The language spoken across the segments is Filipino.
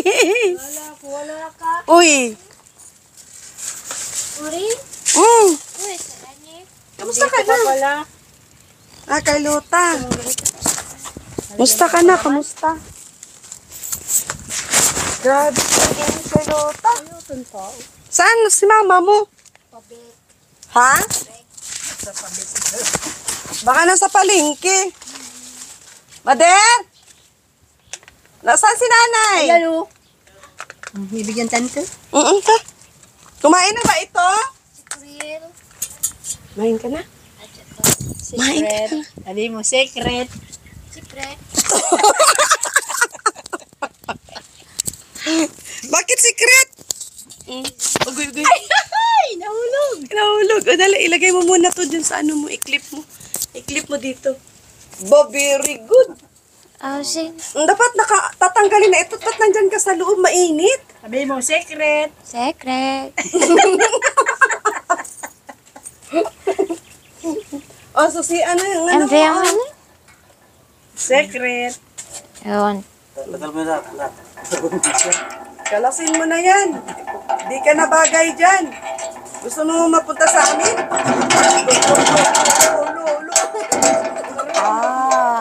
Wala ka. Uy. Uri? Mm. Uy, saan niya? Kamusta ka na? Ah, kay Luta. Kamusta ka na? Kamusta? Grabe kay Luta. Saan si mama mo? Pabit. Ha? Baka nasa palengke. Mader? Nasaan si nanay? Lalo. Bibigyan tante? Ka. Kumain na ba ito? Secret. Kumain ka na? Kumain ka na. Sabi mo, secret. Secret. Bakit secret? Ugoy. Ay, nahulog. Nahulog. O, dali, ilagay mo muna to dyan sa ano mo. I-clip mo. I-clip mo dito. Ba, very good. Oh, sige. Dapat tatanggalin na ito. Ba't nandyan ka sa loob? Mainit. Sabi mo, secret. Secret. O, so si ano yung Ano ano mo? yung ano? Secret. Yun. Kalasin mo na yan. Di ka na bagay dyan. Gusto mo mapunta sa amin? Ah.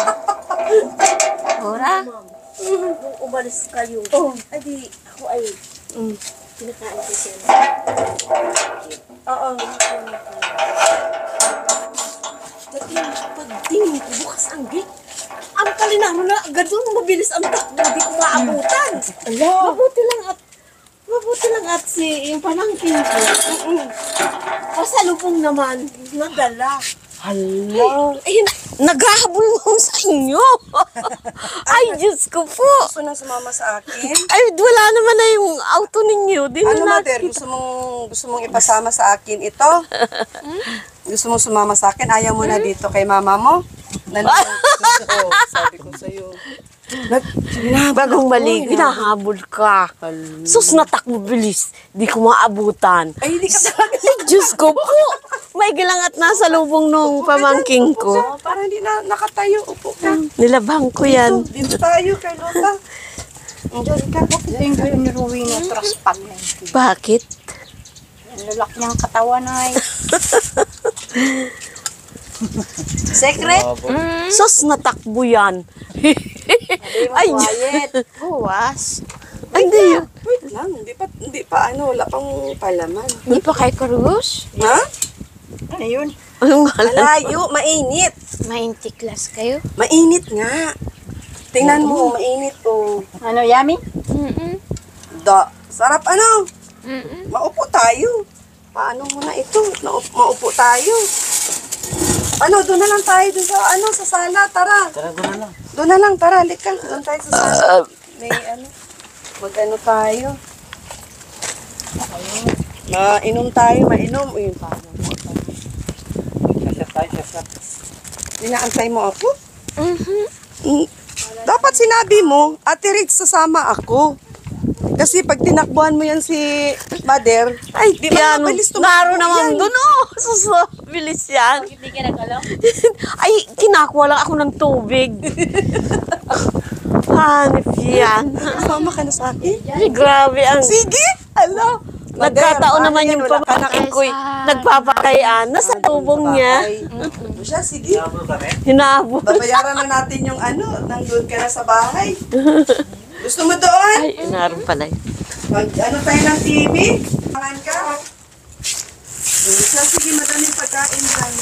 Ura? Nung umalis kayo, adi ako ay kinakain ko siya. Oo. Pagtingin ko bukas ang gate, ang kalinano na agad doon, mabilis ang takbo, di ko maabutan. Mabuti lang at si yung panangkin ko. Pasalubong naman, nadala. Hala. Ayun, naghahabol mo sa inyo. Ay, Diyos ko po. Gusto na sumama sa akin? Ay, wala naman na yung auto ninyo. Di Ano, na Mother? Gusto mong ipasama sa akin ito? Gusto mong sumama sa akin? Ayaw mo na dito kay mama mo? Sabi ko sa'yo. Bagong mali, hinahabol ka. Sus, natakbo bilis. Di ko maabutan. Ay, hindi ka talaga. Diyos ko po. May gilangat nasa lubong nung pamangking ko. Para hindi na nakatayo. Upo ka. Nilabang ko yan. Dito tayo, Carlota. Diyan ka. Tingin ko yung niruwi na traspan yan. Bakit? Ang lalak niyang katawan ay. Secret? Sus, natakbo yan. Ay, Quiet. Buwas. hindi yun. Wait lang. Hindi pa ano. Wala pang palaman. Hindi pa kay Carlos? Ha? Ano yun? Anong ngalan? Malayo. Mainit. Maintiklas kayo? Mainit nga. Tingnan mo. Mainit oh. Ano, yummy? Sarap ano. Maupo tayo. Paano mo na ito? Maupo tayo. Ano, doon na lang tayo doon sa ano, sa sala, tara. Doon na lang, tara, halika. Doon tayo sa sala. May ano, mag-ano tayo. Mainom. Uy, yung paano mo. Inaantay mo ako? Dapat sinabi mo, Ate Riggs, sasama ako. Kasi pag tinakbuhan mo yan si Mother, Ay, di ba yan. mabilis tumakbo Naro naman yan? doon, oh. Sus, bilis yan. Hindi ka nagalaw? Ay, kinakuha lang ako ng tubig. Hanip yan. Sasama ka na sa akin? Ay, grabe ang... Sige! Ala! Nagkataon naman yung pamangkin ko'y nagpapakayan. Nasa tubong niya. Siya, sige. Hinabot. Babayaran na natin yung ano, nandun ka na sa bahay. Gusto mo doon? Ay, naroon pala yun. Mag, ano tayo ng TV? Pangan ka? Siya, sige, madaming pagkain dyan.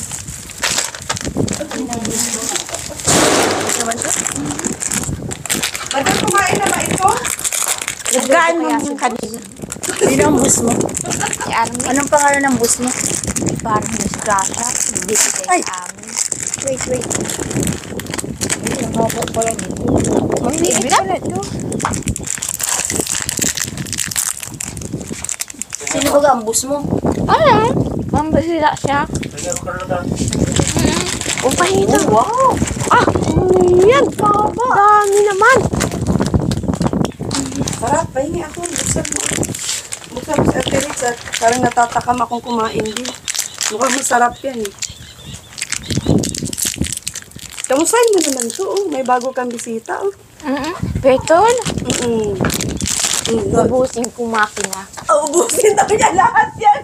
Madam, kumain na ba ito? Nagkaan mo yung kanina. Sino ang bus mo? Anong pangalan ng bus mo? Parang disgrasya. Hindi ko Ay. kayo amin. Wait. Ang hapon pala nito. Hindi pala ito. Sino ba ang bus mo? Wala. Mambasila siya. O, pahina. Wow. Ah, ano yan? Dami naman. Sarap, pahingi ako. Buksan mo. Buksan mo sa Ate Riggs, at parang natatakam akong kumain din. Mukhang masarap yan eh. Kamustahin mo naman to, oh. May bago kang bisita, oh. Betol? Ubusin ko makina. Ubusin daw niya lahat yan.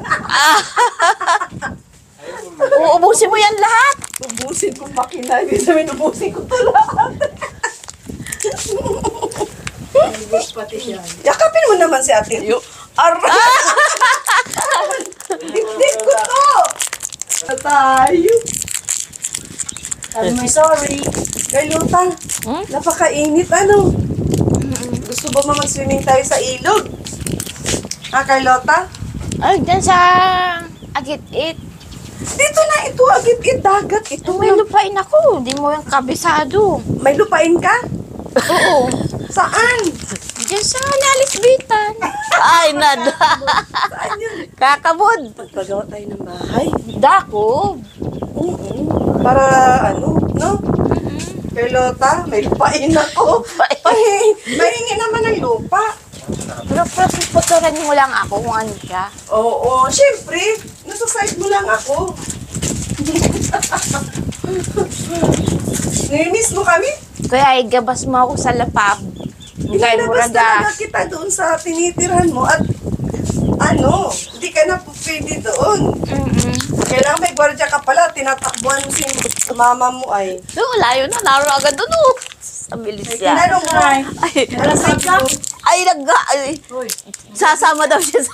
Uubusin mo yan lahat. Ubusin ko makina. Ibig sabihin, ubusin ko to lahat. Yakapin mo naman si Ate Rio. Aray! Dikdik ko to! Tayo. I'm sorry. Kay Luta, napakainit ano? Gusto ba mag-swimming tayo sa ilog? Carlota? Ay, dyan sa Agit-it. Dito na ito, agit-it, dagat. Ito May lupain ako. Hindi mo yung kabisado. May lupain ka? Oo. Saan? Dyan sa Lalisbitan. Ay, nada. Saan yun? Kakabod. Magpagawa tayo ng bahay. Dako. Oo. Para ano, no? Carlota, may lupain ako. Mahingi naman ng lupa. Pero puturan mo lang ako kung ano siya. Oo, syempre. Nasa side mo lang ako. Nimiss mo kami? Kaya igabas mo ako sa lapab. Bigay mo Ilabas talaga raga. kita doon sa tinitirhan mo at ano, hindi ka na pwede doon. Kailangan may gwardiya ka pala, tinatakbuhan mo si mama mo ay. So, layo na. Naro agad doon. Oh. Sa bilis yan. Tinanong mo, Ay, ano sabi mo? sasama daw siya sa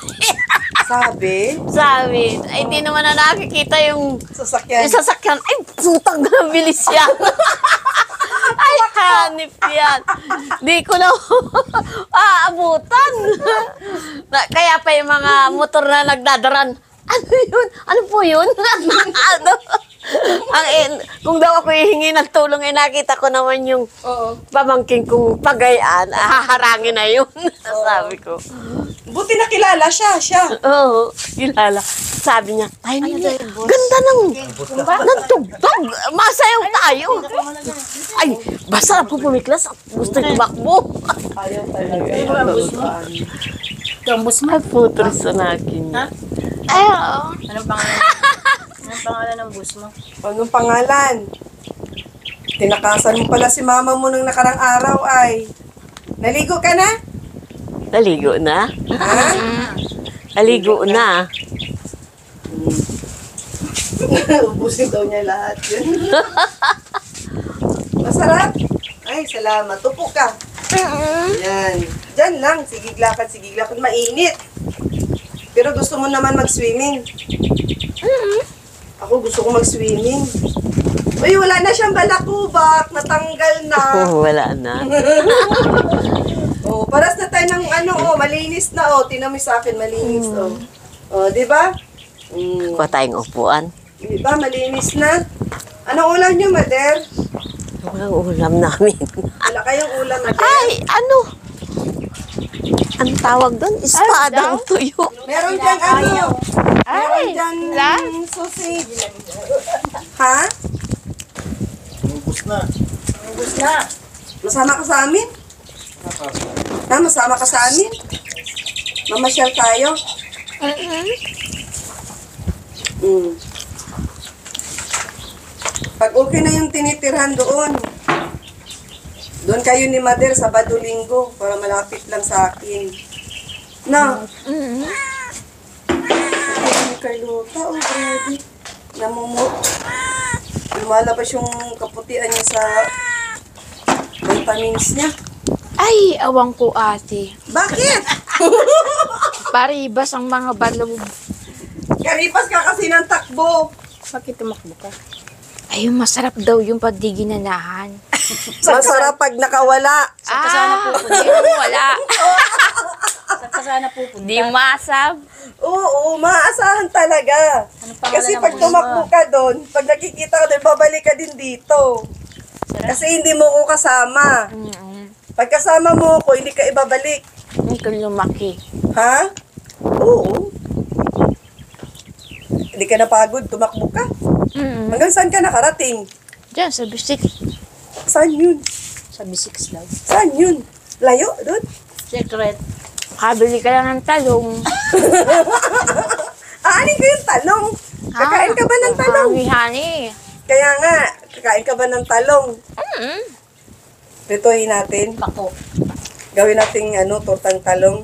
Sabi, sabi. Ay, hindi naman na nakikita yung sasakyan. sasakyan. Ay, putang na bilis yan. Ay, hanip yan. Di ko na aabutan. Kaya pa yung mga motor na nagdadaran. Ano yun? Ano po yun? Ano? Kung daw ako hihingi ng tulong, nakita ko naman yung pamangking kong pagayaan. Haharangin na yun. Sabi ko. Buti nakilala siya. Oo, kilala. Sabi niya, tayo niya, ganda ng tugtog. Masayaw tayo. Ay, basta po pumiklas. Gusto yung tumakbo. Ayaw talaga. Gambos mo. Ay, putros na akin. Ha? Ay, oo. Anong pangalan? Anong pangalan ng bus mo? Anong pangalan? Tinakasan mo pala si mama mo nung nakarang araw ay. Naligo ka na? Naligo na? Ha? Naligo na. Ubusin daw niya lahat yun. Masarap? Ay, salamat. Tupo ka. Yan. Diyan lang. Sigig lakad. Mainit. Pero gusto mo naman mag-swimming. Ako gusto ko mag-swimming. Uy, wala na siyang balakubak. Natanggal na. Wala na. Oh, paras na tayo ng malinis na Tinamis sa akin, malinis di ba? Kuha tayong upuan. Di ba, malinis na? Anong ulam niyo, Mother? Walang ulam namin. Wala kayong ulam, Mother? Ay, ano? Ang tawag doon? Espadang tuyo. Meron dyan Meron Ay, dyan sausage. Ha? Ubus na. Masama ka sa amin? Ha? Masama ka sa amin? Mamasyal tayo? Pag okay na yung tinitirhan doon kayo ni Mother Sabado Linggo para malapit lang sa akin. Na? Carlota, grabe. Namumot. Lumalabas yung kaputian niya sa vitamins niya. Ay, awang ko ate. Bakit? Paribas ang mga balog. Karipas ka kasi ng takbo. Bakit tumakbo ka? Ay, masarap daw yung pag di ginanahan. Masarap pag nakawala. Saan ka sana pupunta? Hindi mo wala. Saan ka sana pupunta? Di masab. Oo, maaasahan talaga. Anong pangalan Kasi ng pag bus tumakbo mo? ka doon, pag nakikita ka doon, babalik ka din dito. Kasi hindi mo ko kasama. Pag kasama mo ako, hindi ka ibabalik. Hindi ko lumaki. Ha? Oo. Hindi ka napagod, tumakbo ka. Hanggang saan ka nakarating? Diyan, sa bisik. Saan yun? Sa B6 daw. Saan yun? Layo doon? Secret. Kabili ka lang ng talong. Aanin ko yung talong. Kakain ka ba ng talong? Honey. Kaya nga, kakain ka ba ng talong? Rituhin natin. Bako. Gawin nating tortang talong.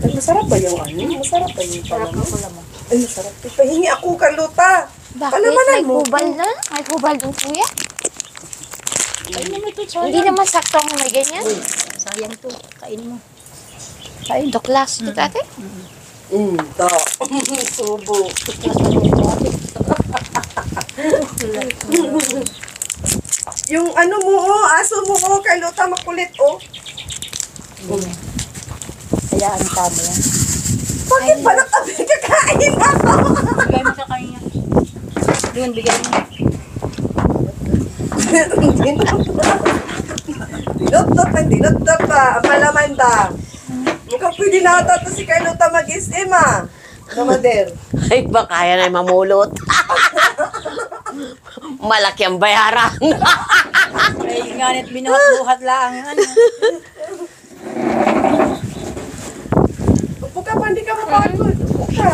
Ay, masarap ba yung Masarap ba yung talong? Ay, masarap. Ipahingi ako, Carlota. Bakit? Palamanan May mo. kubal na? May kubal dun, kuya? Hindi naman saktong may ganyan. Sayang to. Kainin mo. Ay, doklas. Ito ate? To. Subo. Yung aso mo, Carlota, makulit, Hayaan tama yan. Bakit ba natabi kakain ako? Bigay mo sa kanya. Yun, bigay mo. Dinot pa. Ang malaman da. Mukhang pwede na ata si Carlota mag-SM, Mader. Ay, baka yan ay mamulot. Malaki ang bayaran. Ay, nganit binuhat-buhat lang. Upo ka pa, hindi ka mapagod. Upo ka.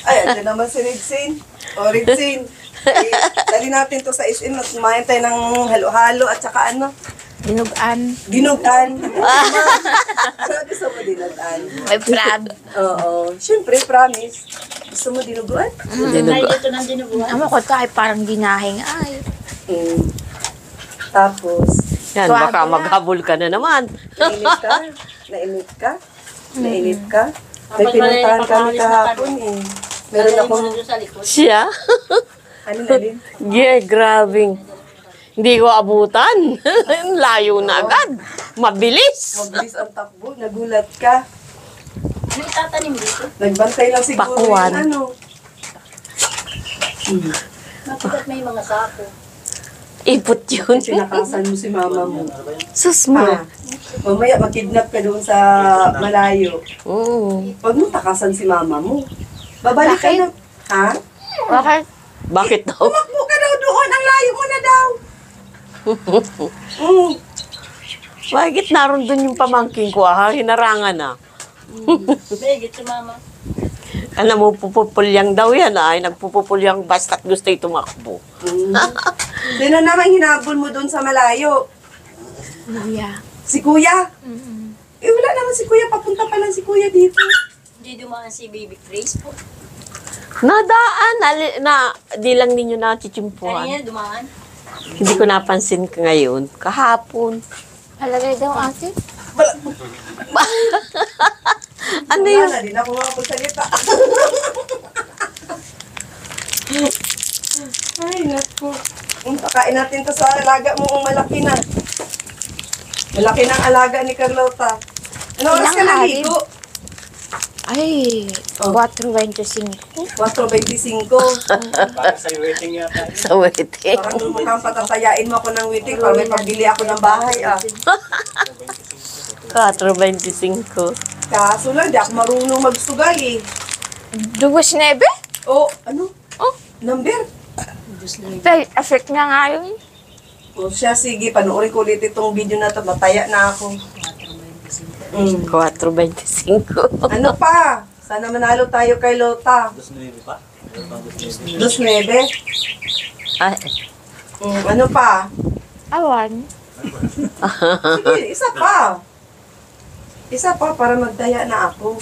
Ay, andyan naman si Ridsin. Ridsin. Dali natin to sa SM at kumain tayo ng halo-halo at saka Dinugan. dinugan. Gusto mo dinugan? May crab. Oo. Siyempre, promise. Gusto mo dinuguan? Ay, ito nang dinubuhan. Amo ko ay parang ginahing ay. Tapos, Yan, baka maghabol ka na naman. nainit ka? Nainit ka? Nainit ka? May pinuntahan kami kahapon Meron akong, sa likod. Siya? alin? Yeah, grabing. Hindi ko abutan. Layo na agad. Mabilis. Mabilis ang takbo. Nagulat ka. Ano itatanim dito? Nagbantay lang siguro Pakuan. yung Bakit may mga sako? Ipot yun. Sinakasan mo si mama mo. Sus mo. Mamaya makidnap ka doon sa malayo. Huwag mo takasan si mama mo. Babalik ka Bakit? na. Ha? Bakit? Bakit daw? Tumakbo ka daw doon. Ang layo mo na daw. Bakit naroon dun yung pamangking ko? Hinarangan na. Begit si mama. Alam mo, pupupulyang daw yan ay. Nagpupupulyang basta't gusto tumakbo. Sino naman hinabol mo doon sa malayo? Kuya. Si kuya? Eh wala naman si kuya. Papunta pa lang si kuya dito. Hindi dumaan si baby Grace po. Nadaan. Di lang ninyo na Kanina chichimpuan. dumaan. Hindi ko napansin ngayon. Kahapon. Halagay daw ate. Ano Wala yun? na din ako makapagsalita. Ay, naku. Pakain natin to sa alaga mo kung malaki na. Malaki ng alaga ni Carlota. Ano oras ka Ilang naligo? Ay, Oh. 4.25. 4:25. Sa waiting. Parang mukhang patatayain mo ako ng waiting para may pambili ako ng bahay 4.25. Kaso lang, di ako marunong magsugal Duwas nebe? Oh, Oh. number? Affect nga nga yun. O siya, sige, panoorin ko ulit itong video na to. Mataya na ako. 4.25. Ano pa? Sana manalo tayo kay Lota. 2.9. Ay, Ano pa? awan. Sige, isa pa. Isa pa para magdaya na ako.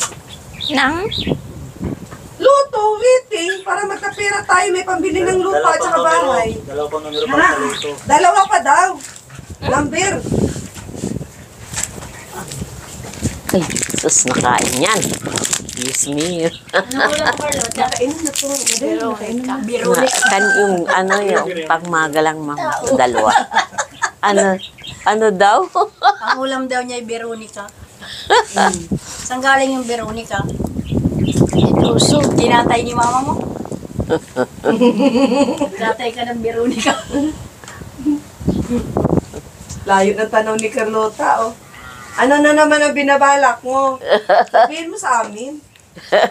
Nang? Luto, waiting, para magkapira tayo. May pambili ng lupa at saka bahay. Dalawa pang numero para sa luto. Dalawa pa daw. Number. Ay, sus, nakain yan. Excuse me. Ano ulam ko, Carlota? Nakainom na to. Yung pagmagalang mga dalawa. Ano daw? Ang ulam daw niya ay Veronica. Saan galing yung Veronica? Puso. Tinatay ni mama mo? Tinatay ka ng Veronica. Layo ng tanong ni Carlota, Ano na naman ang binabalak mo? Sabihin mo sa amin.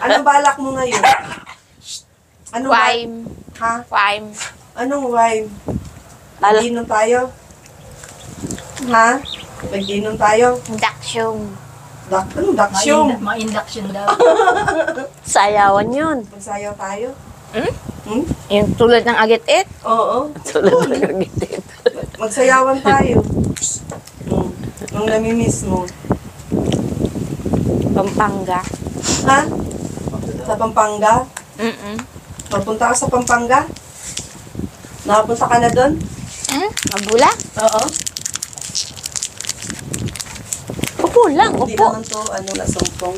Anong balak mo ngayon? Anong Wine. Ha? Wine. Anong wine? Ala. Mag-inom tayo? Ha? Mag-inom tayo? Induction. Anong daksyong? Ma-induction daw. Sayawan yun. Magsayaw tayo? Yung tulad ng agit-it. Oo. Tulad ng agit-it. Magsayawan tayo. Nung namimiss mo. Pampanga. Ha? Sa Pampanga? Mapunta ka sa Pampanga? Nakapunta ka na doon? Mabula? Oo. Upo lang, Hindi upo. naman to, nasumpong.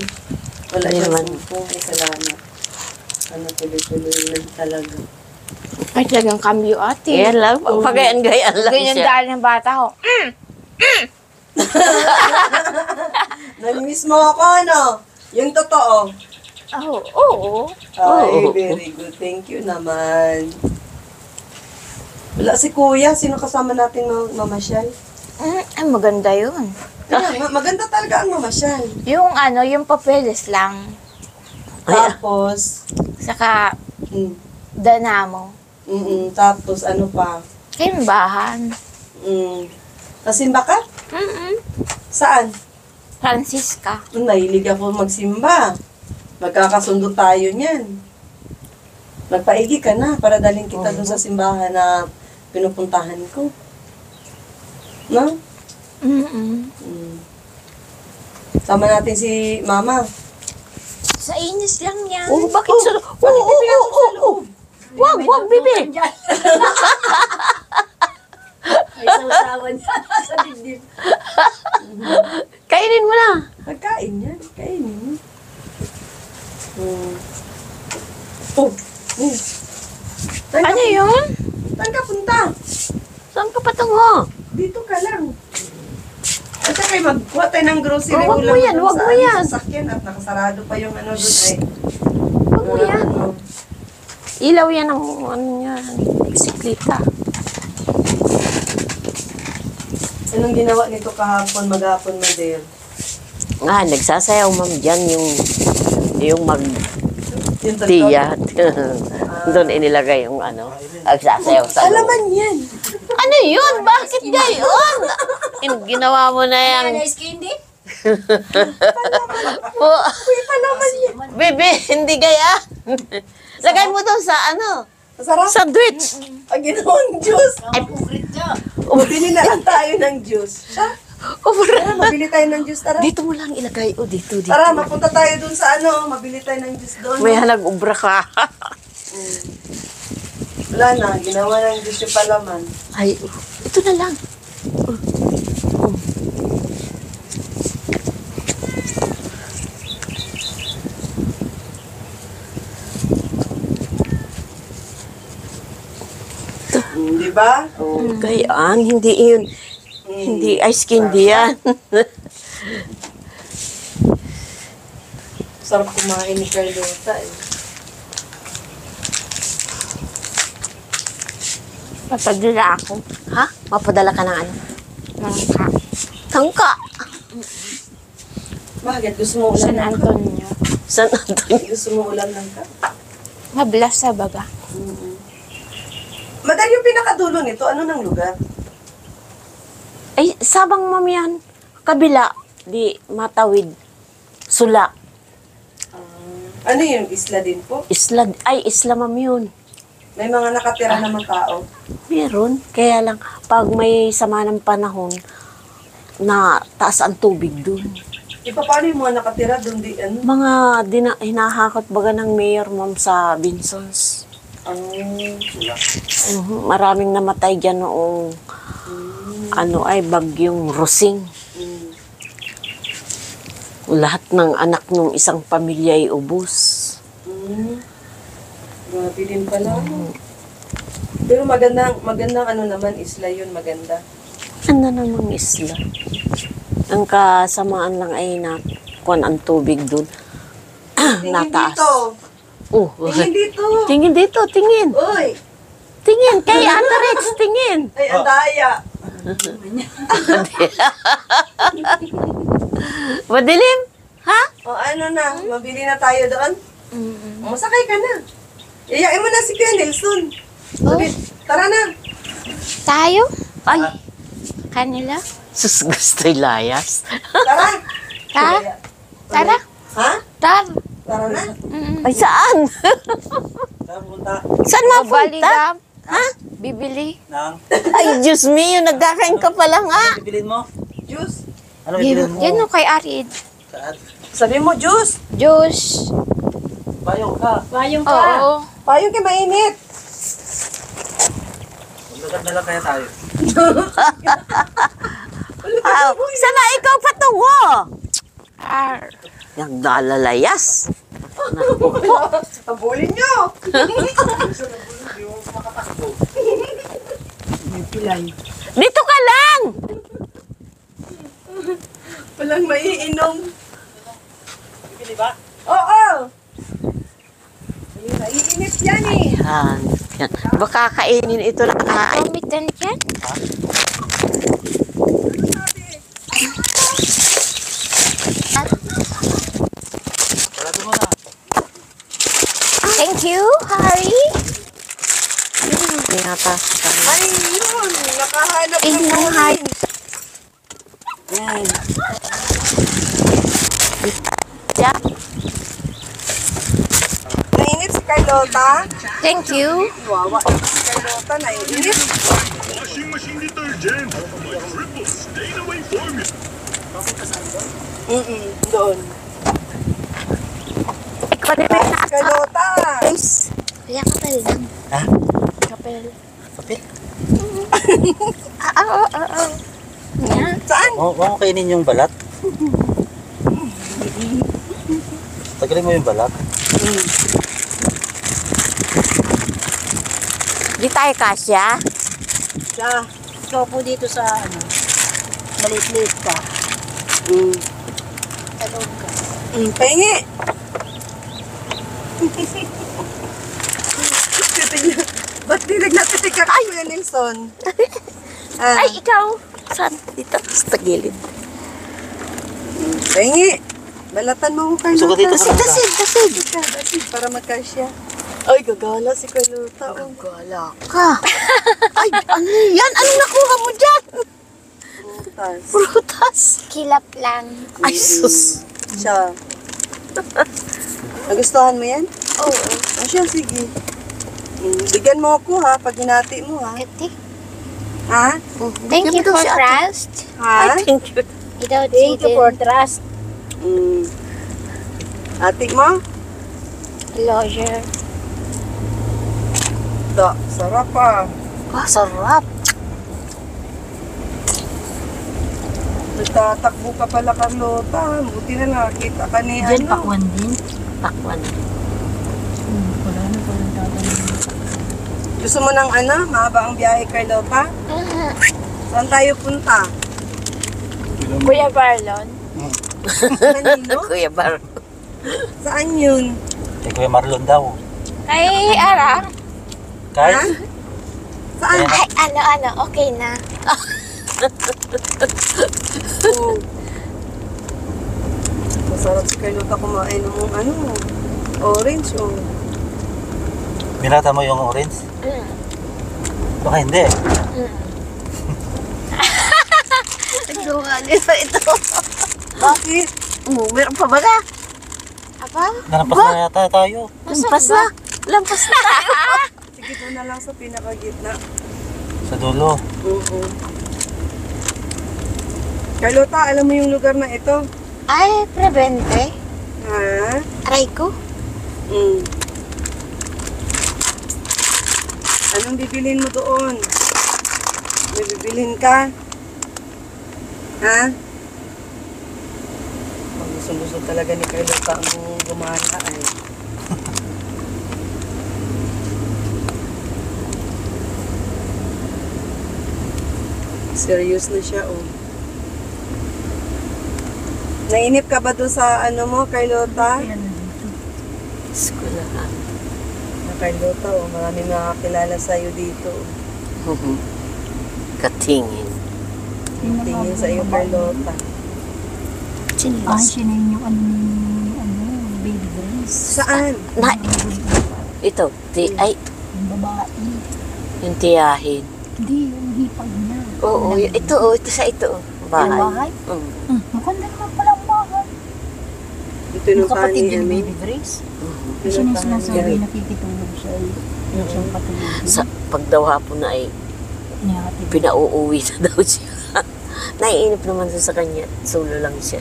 Wala Hindi siya naman. sumpong. May salamat. Tuloy-tuloy lang talaga. Ay, talagang cambio ate. Yan lang, pagayan-gayan lang Ganyan siya. dahil ng bata ko. Namimiss mo ako, ano? Yung totoo. Oo. Ay, very good. Thank you naman. Wala si Kuya. Sino kasama nating mamasyal? Ay, maganda yun. Kaya, maganda talaga ang mamasyal. Yung papeles lang. Tapos, Saka, danamo. tapos ano pa? Simbahan. Nasimba ka? Saan? Francisca. Nahilig ako magsimba. Magkakasundo tayo niyan. Magpaigi ka na para dalhin kita doon sa simbahan na pinupuntahan ko. No? Sama natin si Mama. Sa inis lang yan. Oh, bakit sa... Wag, bibi. Ay, sausawan sa dibdib. Kainin mo na. Pagkain yan. Kainin mo. Oh. Ano yun? Saan ka punta? Saan ka patungo? Dito ka lang. At saka magkuha tayo ng grocery. Oh, wag mo ulam yan, doon wag sa mo yan. sasakyan at nakasarado pa yung ano doon ay. Wag mo yan. Ilaw yan ang ano niya, bisikleta. Anong ginawa nito kahapon, maghapon, Mader? Nagsasayaw ma'am dyan yung Yung tagtog? magtiya. Doon inilagay yung ano, nagsasayaw sa loob. Alaman yan. Ano yun? Bakit gayon? Ginawa mo na yan. Ice candy? Oh, Bebe, hindi gaya. Lagay mo doon sa ano, Masarap. sandwich. Ang ginawang juice. Bili na lang tayo ng juice. Siya? Tara, mabili tayo ng juice. Tara. Dito mo lang ilagay. O, dito. Tara, mapunta tayo dun sa ano. Mabili tayo ng juice doon. May halag-ubra ka. Wala na. Ginawa ng juice yung palaman. Ay, ito na lang. Di ba? Gayaan, hindi yun. Hindi ice candy yan. Sarap kumain ni Carlota eh. Papadala ako. Ha? Mapadala ka ng ano? Mangka. Tangka. Bakit? Gusto mo ulam San ng ka? Antonio. San Antonio? Gusto mo ulam ng ka? Mablas sa baga. Madal yung pinakadulo nito. Ano ng lugar? Ay, sabang ma'am yan. Kabila. Di matawid. Sula. Ano yung isla din po? Isla. Ay, isla ma'am yun. May mga nakatira naman tao. Meron. Kaya lang, pag may sama ng panahon, na taas ang tubig dun. Paano yung mga nakatira doon di ano? Mga hinahakot baga ng mayor ma'am sa Binsons. Maraming namatay dyan noong ano ay bagyong Rosing. Lahat ng anak ng isang pamilya ay ubos. Grabe din pala. Pero magandang ano naman, isla yun, maganda. Ano namang isla? Ang kasamaan lang ay nakuan ang tubig dun. Tingin Nataas. dito. Oh, Tingin dito. tingin dito, tingin. Uy! Tingin, kay Ate Rex, tingin. Ay, ang daya. Madilim? Ha? O ano na, mabili na tayo doon? Masakay ka na. Iyain mo na si Kuya Nelson. Tara na. Tayo? Ay, Kanila? sus, gusto'y layas. Tara. Tara? Ha? Tara. Tara na. Ay, saan? Tara, punta. Saan mapunta? Baligam. Ha? Bibili. Nang, Ay, Diyos mio, nagkakain ka pala nga. ano bibilin mo? Juice. Ano bibilin mo? Yan o kay Arid. Saan? Sabi mo, juice. Juice. Bayong ka. Mayong ka. Oo. Payong kay mainit. Maglagat na lang kaya tayo. Sana ikaw patungo. Ar. Nagdalalayas. Abulin nyo. Dito ka lang. Walang maiinom. Bibili ba? Oo. Ayun, naiinit yan eh. Yan. Yan. Baka kainin ito lang kain. Kumitan yan. Wala mo na. Thank you, Harry. Pinatas ka. Ay, yun. Nakahanap ng Tingnan, orange. Yan. Yan. Nainit si Carlota. Thank you. Wawa. Si Carlota, naiinit. Washing machine detergent. My triple stain away formula. Doon. Ikaw na rin Si Carlota. Kaya kapel lang. Ha? Kapel. Kapit? Oo. Yan. Saan? Huwag mo kainin yung balat. Tagalin mo yung balat. Di tayo kasya. Siya. Ikaw po dito sa ano, maliit-liit ka. Talog ka. Pahingi. Ba't di nagnapitik ka kay Kuya Nelson? Ah, Ay, ikaw. Saan? Dito. Sa gilid. pahingi. Balatan mo ko Carlota. Gusto ko dito sa Dasid, para magkasya. Ay, gagala si Carlota. Oh. Gala ka. Ay, ano yan? Anong nakuha mo dyan? Butas. Prutas. Kilap lang. Ay, sus. Siya. Nagustuhan mo yan? Oo. O siya, sige. Bigyan mo ako ha, pag hinati mo ha. Ate. Ha? Thank you Ganito for si ate. trust. Ha? Ay, thank you. Ikaw din. trust. Ate mo? Lawyer. Sarap pa. Ah, sarap. Nagtatakbo ka pala, Carlota. Buti na nakakita ka ni Diyan, ano. pakwan din. Pakwan. Gusto mo ng ano? Mahaba ang biyahe, Carlota? Saan tayo punta? Kuya Barlon. Kanino? Kuya Bar. Saan yun? Kay Kuya Marlon daw. Kay Ara. Ha? Kahit? Saan? Ay, okay na. Oh. Masarap si Carlota kumain ng ano, orange oh. Binata mo yung orange? Baka hindi. Nagsukalis pa ito. Bakit? Meron pa ba ka? Aba? Nalampas na yata tayo. Lampas na. Lampas na. Sige doon na lang sa pinakagitna. Sa dulo. Oo. Carlota, alam mo yung lugar na ito? Ay, Prevente. Ha? Aray ko. Anong bibilin mo doon? May bibilin ka? Ha? Gusto talaga ni Carlota ang gumana ay. Serious na siya, oh. Nainip ka ba doon sa ano mo, Carlota? Skulahan. Na Carlota, oh. Marami nakakilala sa'yo dito. Katingin. Tingin sa'yo, Carlota. Sinin yung baby Grace. Saan? Na, ito. Ay, Yung babae. yung tiyahin. Hindi, yung hipag niya. Oo, ito, ito sa ito. Yung bahay? Mm. Maganda naman pala ang bahay. Ito Yung nung kapatid kani, yung ano. baby Grace. Kasi yung sinasabi, nakikitulog siya. Siyang patulog. Sa pag daw hapon na ay Nihatid. pinauuwi na daw siya. Naiinip naman siya sa kanya. Solo lang siya.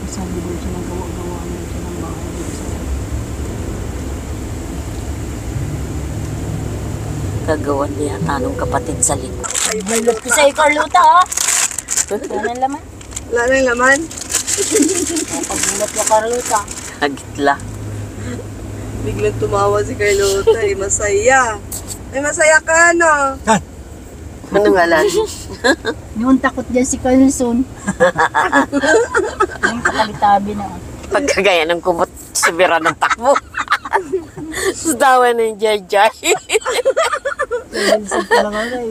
Sabi daw siya nagawa-gawa na siya ng bahay. dito sa- Gagawan niya tanong kapatid sa likod. Balot ko sa'yo, Carlota, ha? Yan ang laman. Wala na yung laman. Pagulat ka, Carlota. Hagitla. Biglang tumawa si Carlota eh. Masaya. Ay, masaya ka, no? Ano nga lang? Noon takot dyan si Carlson. Yung katabi-tabi na. Pagkagaya ng kumot, sibira ng takbo. Sudawa na yung jay-jay. Carlson talaga rin.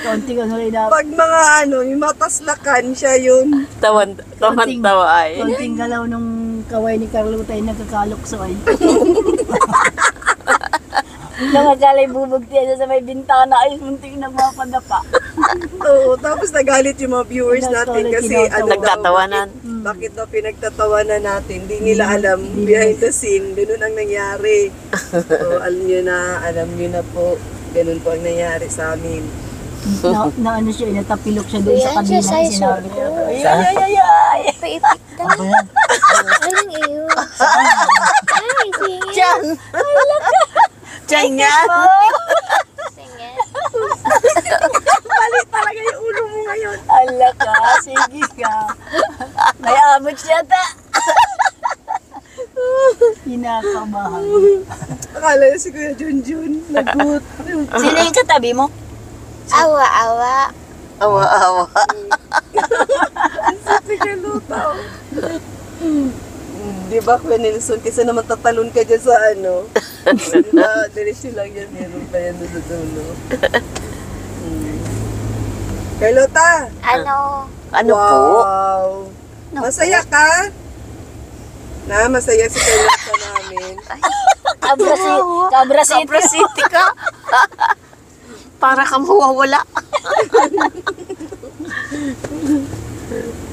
Kaunting ano rin na. Pag mga ano, yung mataslakan siya yun. Tawan-tawa ay. Kaunting galaw nung kaway ni Carlota ay nagkakalukso ay. Nung magalay bubog tiyan sa may bintana ay muntik na mapadapa. Oo, tapos nagalit yung mga viewers natin kasi ano daw, Nagtatawanan. bakit daw pinagtatawanan natin? Hindi nila alam behind the scene. Ganun ang nangyari. So, alam nyo na po. Ganun po ang nangyari sa amin. Na ano siya, natapilok siya doon sa kabila. Sinabi ko. Ay, Saan? ay, ay, ay. Paipit daw. Ano ba yan? Ay, yung iyo. Ay, sige. Diyan! Diyan nga! Sige. Balik talaga yung ulo mo ngayon. Ala ka, sige ka. May amot siya ta. Kinakabahan. Akala niya si Kuya Junjun. Lagot. Sino yung katabi mo? Awa, awa. Awa-awa. Si Carlota. Di ba, Kuya Nelson? Kasi naman tatalon ka dyan sa ano. Di ba, diretso lang yan. Meron pa yan sa dulo. Carlota! Ano? Ano po? Wow! Masaya ka? Na, masaya si Carlota namin. Cabra City. Sobra city ka. Para ka mawawala.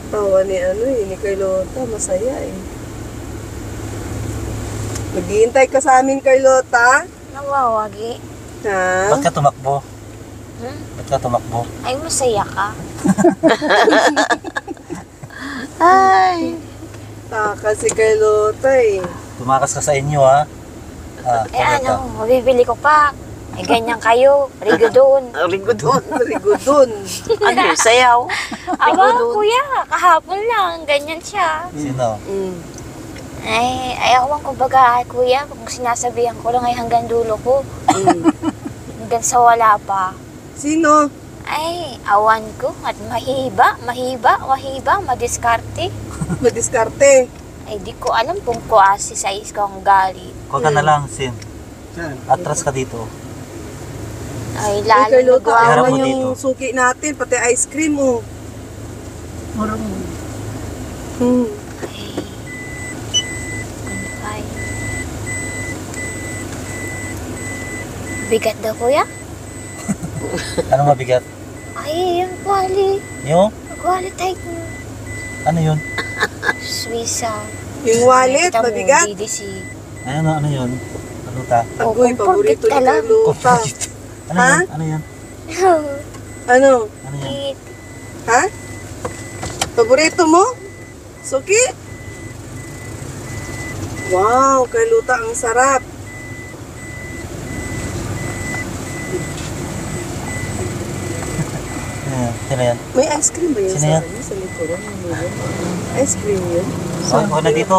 Tawa ni ano eh, ni Carlota. Masaya eh. Maghihintay ka sa amin, Carlota. Nawawagi. Ha? Ba't ka tumakbo? Hmm? Ba't ka tumakbo? Ay, masaya ka. Ay. Taka si Carlota eh. Tumakas ka sa inyo, ha? Ah, Eh ano, mabibili ko pa. Eh, ganyan kayo. Rigo doon. Ringo doon. Marigo dun. Ano yung sayaw? Aba, kuya, kahapon lang. Ganyan siya. Sino? Ay, ayaw ko baga, kuya. Kung sinasabihan ko lang ay hanggang dulo ko. Hanggang sa wala pa. Sino? Ay, awan ko. At mahiba, madiskarte. Madiskarte. Ay, di ko alam kung kuasi sa is kong galit. Huwag ka na lang, Sin. Atras ka dito. Ay, Ay, lalo na Carlota, Harap ano mo yung dito. suki natin, pati ice cream oh. Murong. Ay. Bigat daw, kuya? Anong mabigat? Ay, yung quali. Yung? Quali type mo. Ano yun? Swissa. Yung wallet, Kita mo, mabigat. DDC. Ano yun? Ano ta? Agoy, kung paborito porket ka ni lang. Carlota. Ano Ha? yun? Ano yun? Ano? Ano yun? It. Ha? Paborito mo? Suki? Wow, Carlota, ang sarap. Sino yan? May ice cream ba yun Sino sa yan? ano? Sa likuran? Ano yun? Ice cream yun? Huwag na dito.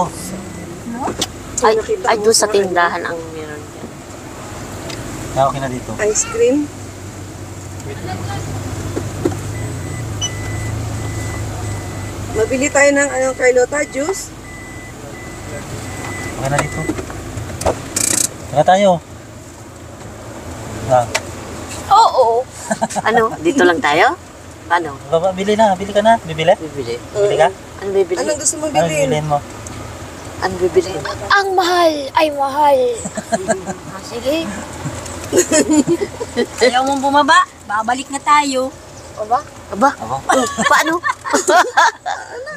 Ay, nakita ay mo doon sa ano? tindahan ang meron dyan. Okay na dito. Ice cream? Mabili tayo ng ano, Carlota, juice? Okay na dito. Wala tayo. Ah, Oo. Ano? Dito lang tayo? Paano? baba, bili na. Bili ka na. Bibili? Bibili. Bili ka? Ano bibili? Anong gusto mong Ano bilhin? bibiliin mo? Ano bibili? Ang mahal. Ay, mahal. Sige. Ayaw mong bumaba. Babalik na tayo. Aba? Aba? Ako? Oh, paano?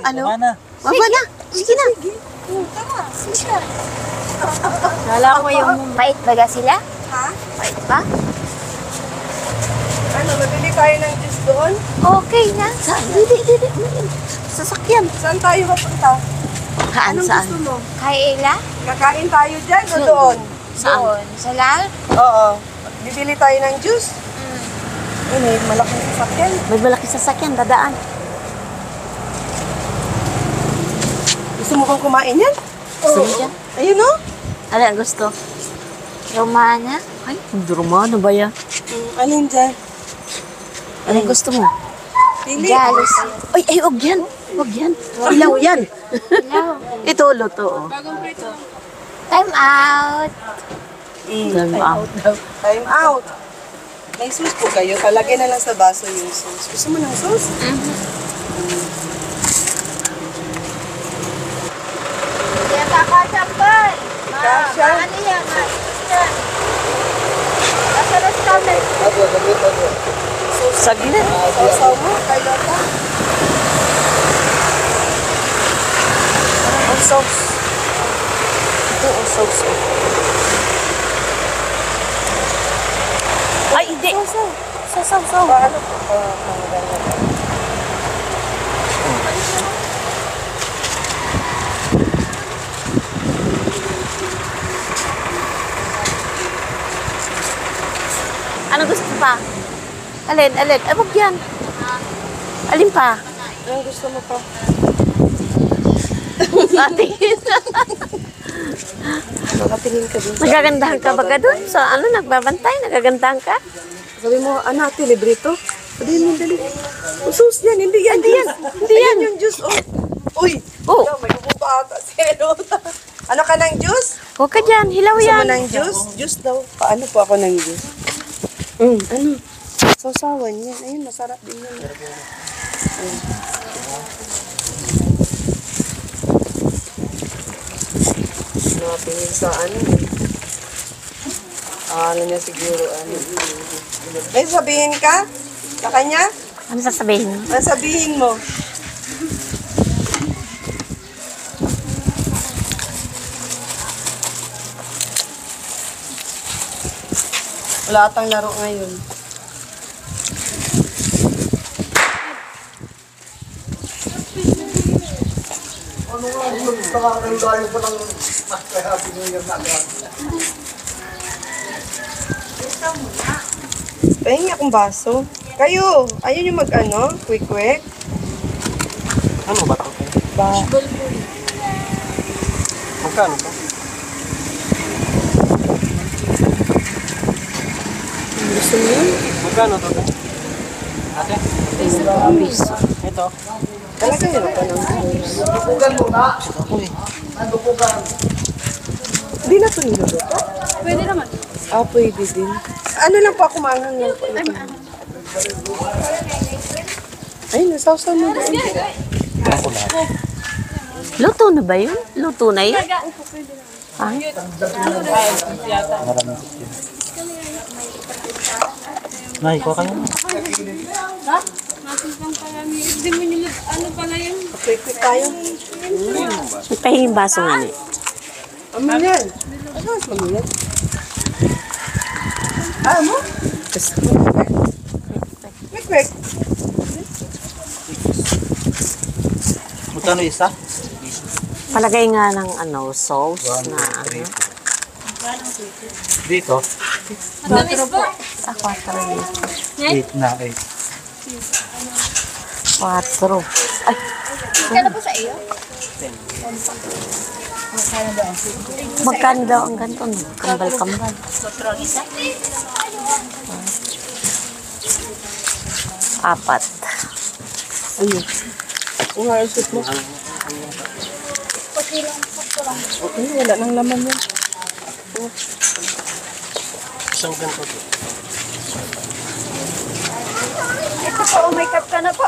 Ano? Baba na. Baba na. Sige na. Kala ko yung Pait baga sila? Ha? Pait ba? Ano, mabili tayo ng juice doon? Okay na. Saan? Di. Sasakyan. Saan tayo mapunta? Saan, Anong saan? gusto mo? Kay Ella? Kakain tayo dyan o doon? Saan? Doon. Sa Lal? Oo. Bibili tayo ng juice? Ini, malaking sasakyan. May malaki sasakyan, dadaan. Gusto mo bang kumain yan? Gusto mo dyan? Ayun o. Ano ang gusto? Romana? Ay, Romano ba yan? Alin dyan? Ano ang gusto mo? Pili. Jalos. Ay, wag yan. Wag yan. Ilaw yan. Hello. Ito, luto. Oh. Time out. Time out. Time out. May sauce po kayo. Palagay na lang sa baso yung sauce. Gusto mo ng sauce? Kaya kakasapay. Kasha. Ano yan? Nasa restaurant. Saglit. Sausaw mo, Carlota. Ang sauce. Ito, ang sauce. Ay, hindi. Sausaw. Paano po? Ano gusto pa? Alin? Ay, wag yan. Alin pa? Anong gusto mo pa? Ate. Nakatingin ka din. Nagagandahan ka ba ka dun? Sa ano, nagbabantay? Nagagandahan ka? Sabi mo, ate, libre to. Sabihin mo, dali. Oh, sauce yan. Hindi yan. Hindi yan. Yung juice, oh. Uy. Oh. May bumaba ata si Carlota. Ano ka ng juice? Huwag ka dyan. Hilaw Gusto mo yan. ng juice? Juice daw. Paano po ako ng juice? Ano? Sausawan yan. Ayun, masarap din yan. Natingin sa ano. Ano niya siguro, ano. May sabihin ka? Sa kanya? Ano sasabihin mo? Ano sabihin mo? Wala atang laro ngayon. Pahingi akong baso. Kayo, ayun yung mag-ano? Quick. Ano ba ito? Ba? Magkano to? Gusto mo yun? Magkano to? Ate? Ito. Talaga yun pa ng Ako eh. Hindi na ito niluluto? Pwede naman. Pwede din. Ano lang po ako maanghang lang po. Ay, nasawsaw mo doon. Ako lahat. Luto na ba yun? Luto na yun? Ha? Maraming kutin. Nay, kuha kayo. Quick tayo. May pahinging baso nga ni. Amin. Ano mas magulat? Mo? Quick. Magkano isa? Palagay nga ng ano, sauce na ano. Dito? 4 dito. 8 na 8. 4. Ay, Kano po sa iyo? magkano daw ang ganito? No? Kambal-kambal. Apat. Ayun. Kung nga isip mo. Okay, wala nang laman yan. Isang ganito to. Ito po, may cup ka na po.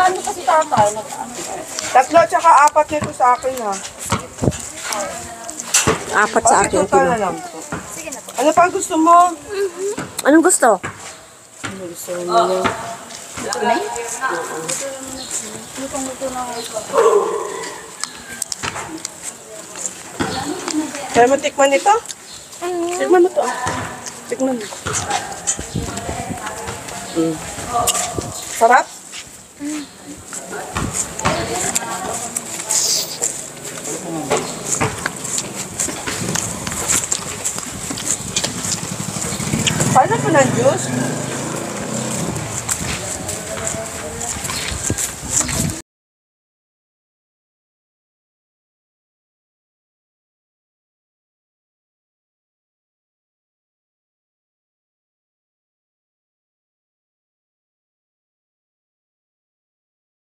ano kasi tatay? Tatlo tsaka apat nito sa akin ha. Apat sa akin. Total na lang po. Ano pa gusto mo? Anong gusto? Ano gusto mo? Kaya mo tikman ito? Tikman mo to. Tikman mo. Sarap? Paano po ng juice?